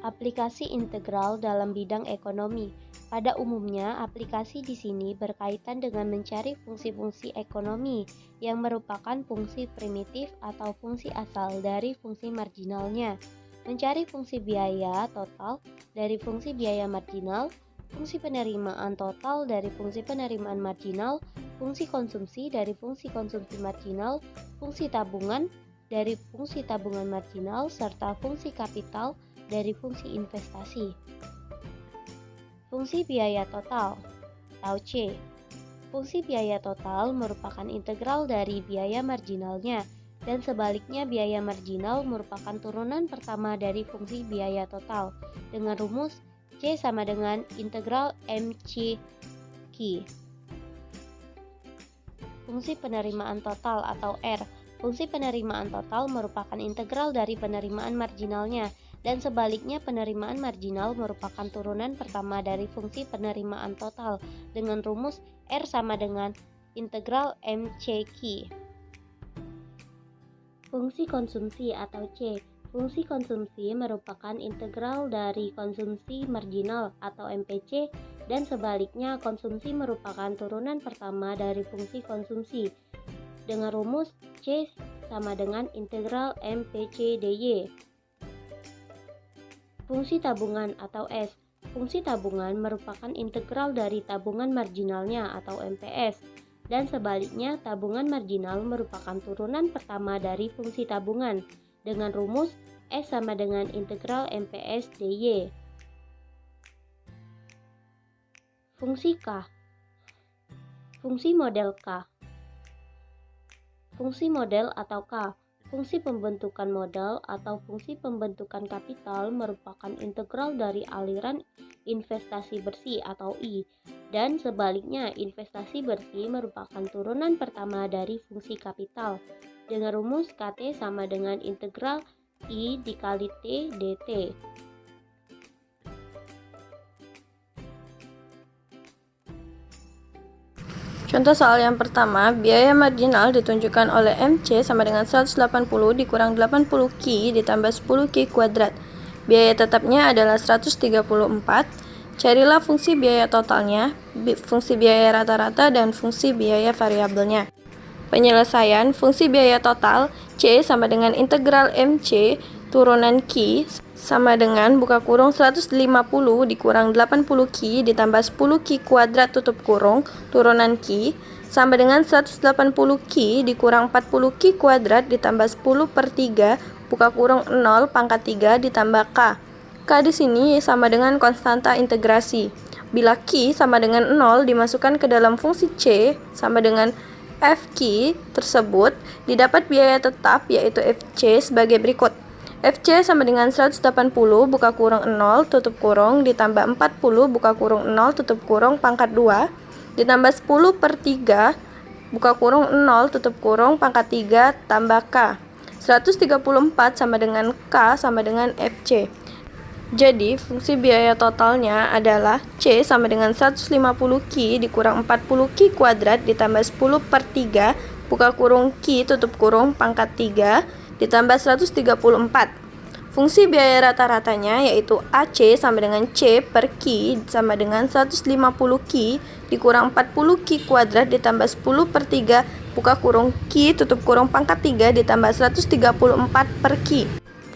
aplikasi integral dalam bidang ekonomi. Pada umumnya, aplikasi di sini berkaitan dengan mencari fungsi-fungsi ekonomi yang merupakan fungsi primitif atau fungsi asal dari fungsi marginalnya. Mencari fungsi biaya total dari fungsi biaya marginal, fungsi penerimaan total dari fungsi penerimaan marginal, fungsi konsumsi dari fungsi konsumsi marginal, fungsi tabungan dari fungsi tabungan marginal, serta fungsi kapital dari fungsi investasi. Fungsi biaya total atau C. Fungsi biaya total merupakan integral dari biaya marginalnya, dan sebaliknya biaya marginal merupakan turunan pertama dari fungsi biaya total, dengan rumus C sama dengan integral MC Q. Fungsi penerimaan total atau R. Fungsi penerimaan total merupakan integral dari penerimaan marginalnya, dan sebaliknya penerimaan marginal merupakan turunan pertama dari fungsi penerimaan total, dengan rumus R sama dengan integral MCQ. Fungsi konsumsi atau C. Fungsi konsumsi merupakan integral dari konsumsi marginal atau MPC, dan sebaliknya konsumsi merupakan turunan pertama dari fungsi konsumsi, dengan rumus C sama dengan integral MPC DY. Fungsi tabungan atau S. Fungsi tabungan merupakan integral dari tabungan marginalnya atau MPS, dan sebaliknya tabungan marginal merupakan turunan pertama dari fungsi tabungan, dengan rumus S sama dengan integral MPS DY. Fungsi K. Fungsi model K. Fungsi model atau K. Fungsi pembentukan modal atau fungsi pembentukan kapital merupakan integral dari aliran investasi bersih atau I, dan sebaliknya investasi bersih merupakan turunan pertama dari fungsi kapital, dengan rumus KT sama dengan integral I dikali T dt. Contoh soal yang pertama, biaya marginal ditunjukkan oleh MC sama dengan 180 dikurang 80 Q ditambah 10 Q kuadrat. Biaya tetapnya adalah 134. Carilah fungsi biaya totalnya, fungsi biaya rata-rata, dan fungsi biaya variabelnya. Penyelesaian fungsi biaya total C sama dengan integral MC turunan Q sama dengan buka kurung 150 dikurang 80 Q ditambah 10 Q kuadrat tutup kurung turunan Q sama dengan 180 Q dikurang 40 Q kuadrat ditambah 10 per 3 buka kurung 0 pangkat 3 ditambah K. K di sini sama dengan konstanta integrasi. Bila Q sama dengan 0 dimasukkan ke dalam fungsi C sama dengan Fq tersebut, didapat biaya tetap yaitu Fc sebagai berikut. Fc sama dengan 180 buka kurung 0 tutup kurung ditambah 40 buka kurung 0 tutup kurung pangkat 2 ditambah 10 per 3 buka kurung 0 tutup kurung pangkat 3 tambah K. 134 sama dengan K sama dengan Fc. Jadi, fungsi biaya totalnya adalah C sama dengan 150 Q dikurang 40 Q kuadrat ditambah 10 per 3 buka kurung Q tutup kurung pangkat 3 ditambah 134. Fungsi biaya rata-ratanya yaitu AC sama dengan C per Q sama dengan 150 Q dikurang 40 Q kuadrat ditambah 10 per 3 buka kurung Q tutup kurung pangkat 3 ditambah 134 per Q.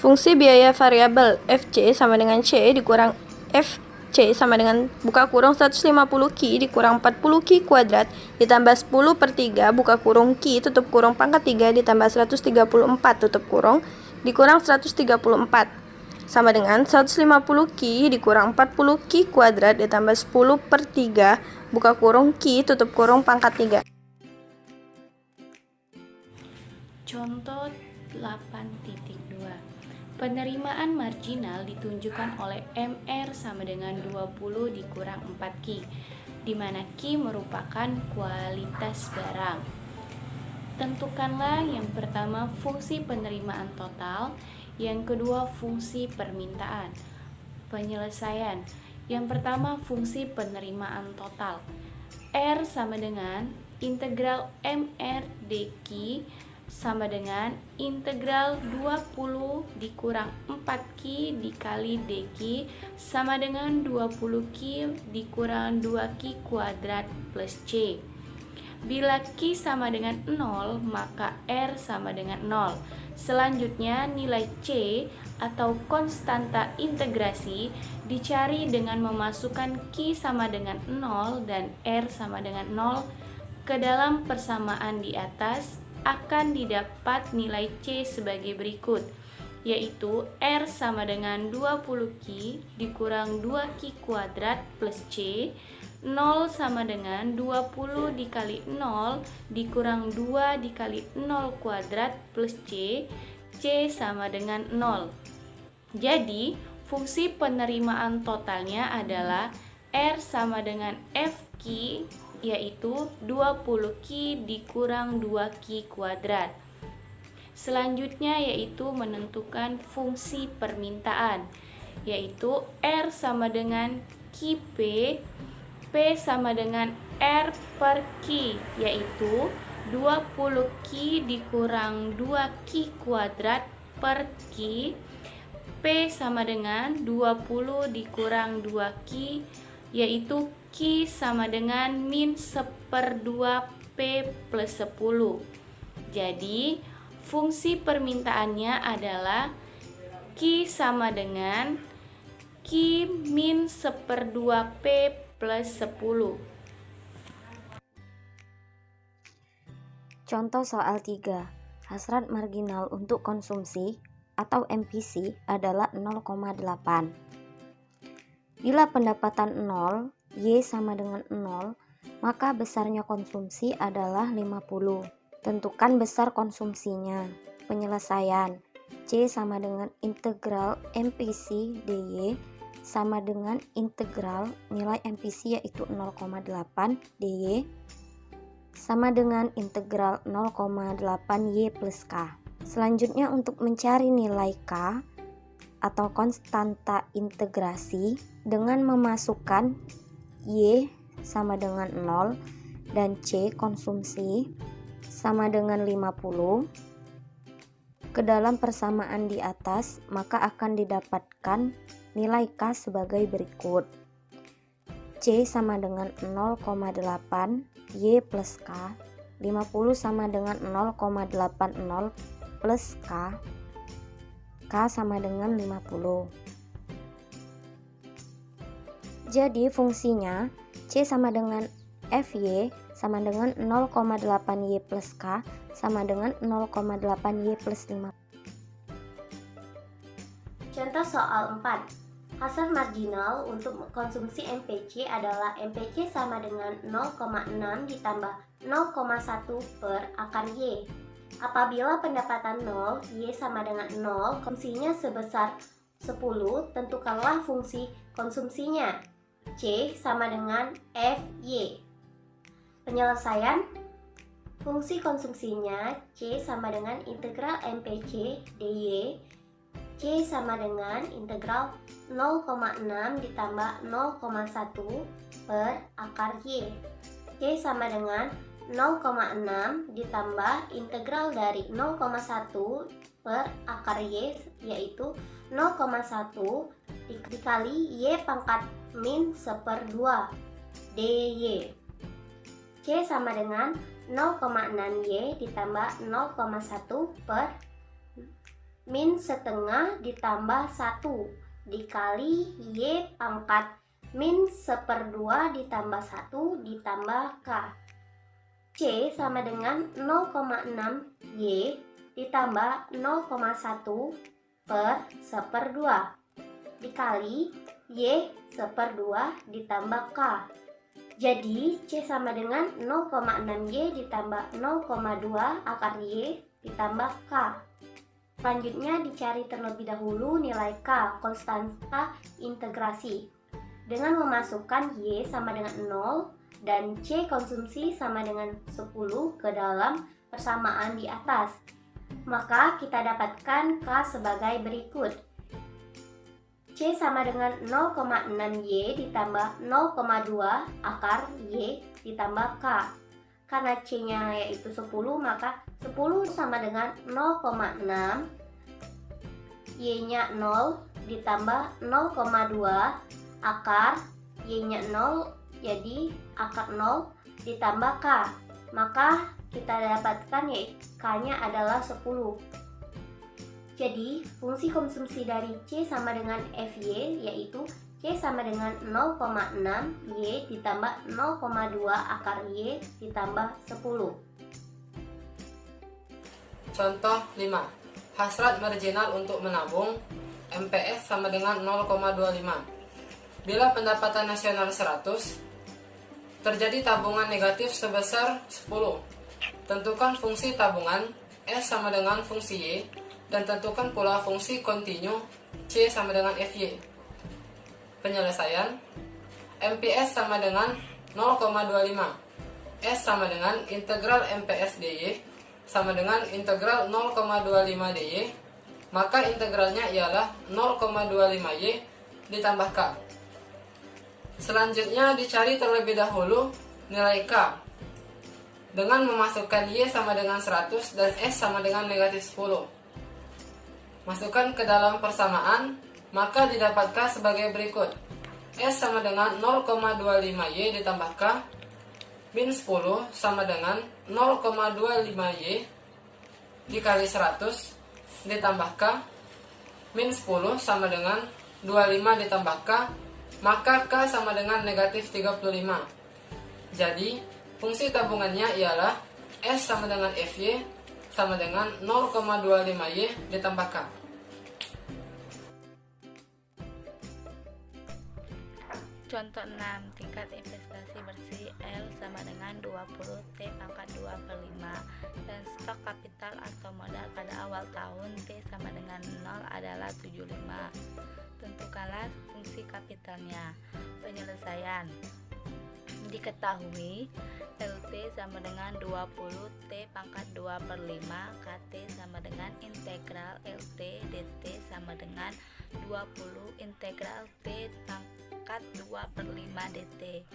Fungsi biaya variabel Fc sama dengan C dikurang Fc sama dengan buka kurung 150 Q dikurang 40 Q kuadrat ditambah 10 per 3 buka kurung Q tutup kurung pangkat 3 ditambah 134 tutup kurung dikurang 134 sama dengan 150 Q dikurang 40 Q kuadrat ditambah 10 per 3 buka kurung Q tutup kurung pangkat 3. Contoh 8.2. Penerimaan marginal ditunjukkan oleh MR sama dengan 20 dikurang 4Q, di mana Q merupakan kualitas barang. Tentukanlah yang pertama fungsi penerimaan total, yang kedua fungsi permintaan. Penyelesaian. Yang pertama fungsi penerimaan total. R sama dengan integral MR dQ sama dengan integral 20 dikurang 4Q dikali DQ sama dengan 20Q dikurang 2Q kuadrat plus C. Bila Q sama dengan 0, maka R sama dengan 0. Selanjutnya, nilai C atau konstanta integrasi dicari dengan memasukkan Q sama dengan 0 dan R sama dengan 0 ke dalam persamaan di atas. Akan didapat nilai C sebagai berikut, yaitu R sama dengan 20Q dikurang 2Q kuadrat plus C, 0 sama dengan 20 dikali 0 dikurang 2 dikali 0 kuadrat plus C, C sama dengan 0. Jadi, fungsi penerimaan totalnya adalah R sama dengan FQ, yaitu 20Q dikurang 2Q kuadrat. Selanjutnya yaitu menentukan fungsi permintaan, yaitu R sama dengan QP, P sama dengan R per Q, yaitu 20Q dikurang 2Q kuadrat per Q, P sama dengan 20 dikurang 2Q, yaitu Q sama dengan min 1/2 P plus 10. Jadi, fungsi permintaannya adalah Q sama dengan Q min 1/2 P plus 10. Contoh soal 3. Hasrat marginal untuk konsumsi atau MPC adalah 0,8. Bila pendapatan 0, Y sama dengan 0, maka besarnya konsumsi adalah 50. Tentukan besar konsumsinya. Penyelesaian. C sama dengan integral MPC DY sama dengan integral nilai MPC yaitu 0,8 DY sama dengan integral 0,8 Y plus K. Selanjutnya untuk mencari nilai K atau konstanta integrasi dengan memasukkan Y sama dengan 0 dan C konsumsi sama dengan 50 ke dalam persamaan di atas, maka akan didapatkan nilai K sebagai berikut. C sama dengan 0,8 Y plus K, 50 sama dengan 0,80 plus K, K sama dengan 50. Jadi fungsinya C sama dengan FY sama dengan 0,8 Y plus K sama dengan 0,8 Y plus 5. Contoh soal 4. Hasrat marginal untuk konsumsi MPC adalah MPC sama dengan 0,6 ditambah 0,1 per akar Y. Apabila pendapatan 0, Y sama dengan 0, konsumsinya sebesar 10, tentukanlah fungsi konsumsinya. C sama dengan FY. Penyelesaian. Fungsi konsumsinya C sama dengan integral MPC DY. C sama dengan integral 0,6 ditambah 0,1 per akar Y. C sama dengan 0,6 ditambah integral dari 0,1 per akar Y yaitu 0,1 dikali Y pangkat min 1/2 DY. C sama dengan 0,6 Y ditambah 0,1 per min setengah ditambah 1 dikali Y pangkat min 1/2 ditambah 1 ditambah K. C sama dengan 0,6 Y ditambah 0,1 per 1/2 dikali Y 1/2 ditambah K. Jadi C sama dengan 0,6 Y ditambah 0,2 akar Y ditambah K. Selanjutnya dicari terlebih dahulu nilai K, konstanta integrasi. Dengan memasukkan Y sama dengan 0 dan C konsumsi sama dengan 10 ke dalam persamaan di atas, maka kita dapatkan K sebagai berikut. C sama dengan 0,6 Y ditambah 0,2 akar Y ditambah K. K karena C-nya yaitu 10, maka 10 sama dengan 0,6, Y-nya 0 ditambah 0,2, akar Y-nya 0, jadi akar 0 ditambah K. Maka kita dapatkan K-nya adalah 10. Jadi fungsi konsumsi dari C sama dengan FY yaitu C sama dengan 0,6 Y ditambah 0,2 akar Y ditambah 10. Contoh 5. Hasrat marginal untuk menabung MPS sama dengan 0,25. Bila pendapatan nasional 100, terjadi tabungan negatif sebesar 10. Tentukan fungsi tabungan S sama dengan fungsi Y dan tentukan pula fungsi kontinu C sama dengan FY. Penyelesaian, MPS sama dengan 0,25, S sama dengan integral MPS DY sama dengan integral 0,25 DY, maka integralnya ialah 0,25Y ditambah K. Selanjutnya dicari terlebih dahulu nilai K dengan memasukkan Y sama dengan 100 dan S sama dengan negatif 10. Masukkan ke dalam persamaan, maka didapatkan sebagai berikut. S sama dengan 0,25Y ditambah K min 10 sama dengan 0,25Y dikali 100 ditambah K min 10 sama dengan 25 ditambah K, maka K sama dengan negatif 35. Jadi fungsi tabungannya ialah S sama dengan FY sama dengan 0,25Y ditambah K. Contoh 6. Tingkat investasi bersih L sama dengan 20 T pangkat 2/5 dan stok kapital atau modal pada awal tahun T sama dengan 0 adalah 75. Tentukanlah fungsi kapitalnya. Penyelesaian. Diketahui LT sama dengan 20 T pangkat 2/5, KT sama dengan integral LT DT sama dengan 20 integral T pangkat 2/5 DT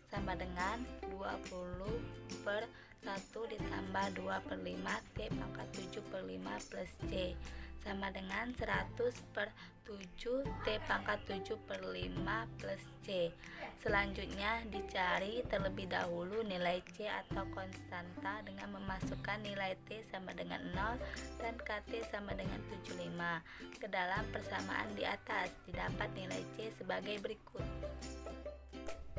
sama dengan 20 per 1 ditambah 2/5 T pangkat 7/5 plus C sama dengan 100 per 7 T pangkat 7/5 plus C. Selanjutnya dicari terlebih dahulu nilai C atau konstanta dengan memasukkan nilai T sama dengan 0 dan KT sama dengan 75 ke dalam persamaan di atas. Didapat nilai C sebagai berikut.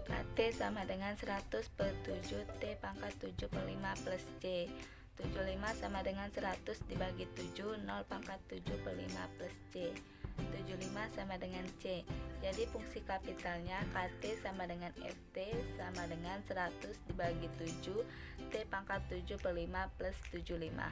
KT sama dengan 100 per 7 T pangkat 7/5 plus C. 75 sama dengan 100 dibagi 7, 0 pangkat 7/5 plus C. 75 sama dengan C. Jadi fungsi kapitalnya KT sama dengan FT sama dengan 100 dibagi 7 T pangkat 7/5 plus 75.